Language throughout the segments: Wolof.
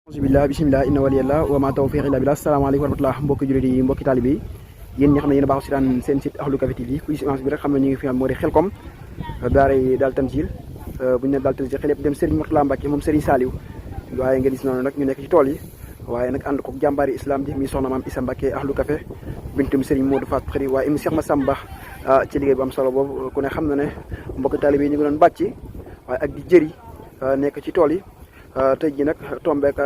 bismillah bismillah inna waliyallah wa ma tawfiq illa billah. Assalamualaikum warahmatullah mbokki jullit yi mbokki taalibe yi yéen ñi xam ne yéen a baaxu si daan seen site Ahlu Café TV ku gis image bi rek xam ne ñu ngi fi am moo di Xelkom daaray Daal Tanzil bu ñu ne Daal Tanzil xel yëpp dem Serigne Mourtala Mbacke moom Serigne Saliou waaye nga gis noonu nag ñu nekk ci tool yi waaye nag ànd ko jàmbaari islam ji mi soxna maam Issa Mbacke Ahlu Café bintum Serigne Modou Fatou Khari waaye im Cheikh Massamba ci liggéey bu am solo boobu ku ne xam na ne mbokki taalibe yi ñu ngi doon bàcc waaye ak di jëri nekk ci tool yi tey jii nag tombeek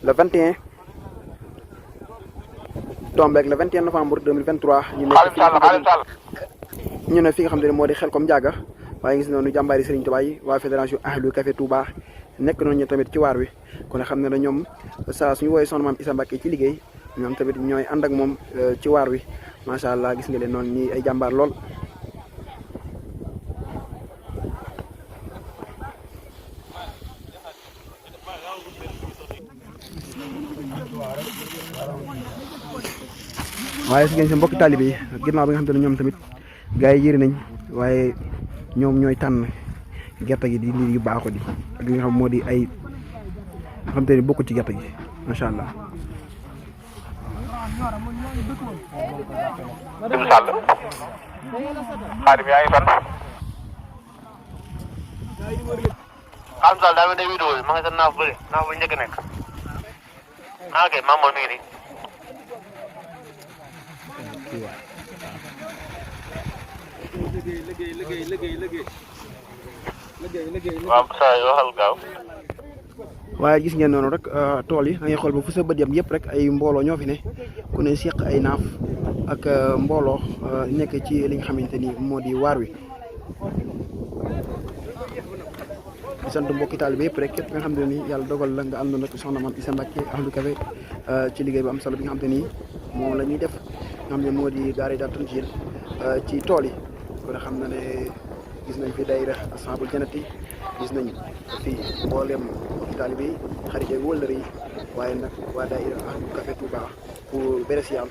le 21 novembre 2023 ñu ne fi nga xam ne moo di Xelkom Ndiaga waaye gis noonu jàmbaari Serigne Touba yi waa fédération Ahlu Café Touba nekk noonu ñu tamit ci waar wi kon xam ne na ñoom saa suñu woowee soxna maam Issa Mbacke ci liggéey ñoom tamit ñooy ànd ak moom ci waar wi macha allah gis nga leen noonu ñi ay jàmbaar lool. waaye si ngeen seen mbokki taalibe yi ginnaaw bi nga xam ne ñoom tamit gars yi yëri nañ waaye ñoom ñooy tànn gerte gi di lii yu baaxoo di ak li nga xam moo di ay nga xam te ne bokku ci gerte gi macha allah. Dim Sall xaadim yaa ngi fan xaadim Sall daa mel day vidéo bi ma nga sa naaf bëri naaf bu njëkk nekk ok maam moom mi ngi nii waaw saa yoo waxal gaaw. waaye gis ngeen noonu rek tool yi da ngay xool ba fu sa bët yam yëpp rek ay mbooloo ñoo fi ne ku ne seq ay naaf ak mbooloo nekk ci li nga xamante ni moo di waar wi. di sant mbokki taalibe yëpp rek képp nga xam ne ni yàlla dogal la nga àndoon ak soxna maam Issa Mbacke Ahlu Café ci liggéey bu am solo bi nga xam te ni moom la ñuy def nga xam ne moo di daaray Daal Tanzil ci tool yi kon xam na ne gis nañ fi daayira Ashabul Jannati gis nañ fi mboolem mbokki taalibe yi xarit yi wëllëre yi waaye nag waa daayira Ahlu Café Touba pour Beresiam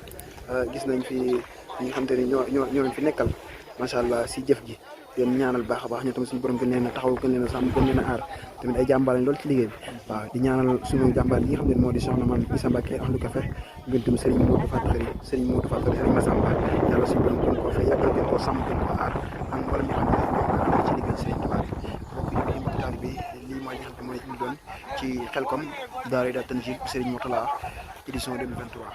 gis nañ fi ñi nga xam te ni ñoo fi nekkal macha allah si jëf ji yéen ñaanal baax a baax ñoo tamit suñu borom gën leen a taxaw gën leen a sàmm gën leen a aar tamit ay jàmbaar lañ lool ci liggéey bi waaw di ñaanal suñu jàmbaar yi nga xam ne moo di soxna maam Issa Mbacke Ahlu Café bintum Serigne Modou Fatou Khari Serigne Modou Fatou Khari Serigne Massamba yàlla suñu borom gën koo fay yàggal gën koo sàmm gën koo aar ak wala ñu xam ne ñoo ko ci liggéey Serigne Touba bi mbokk yi taalibe bi lii mooy li nga xam ne mooy ñu doon ci Xelkom daaray Daal Tanzil Serigne Mourtala édition 2023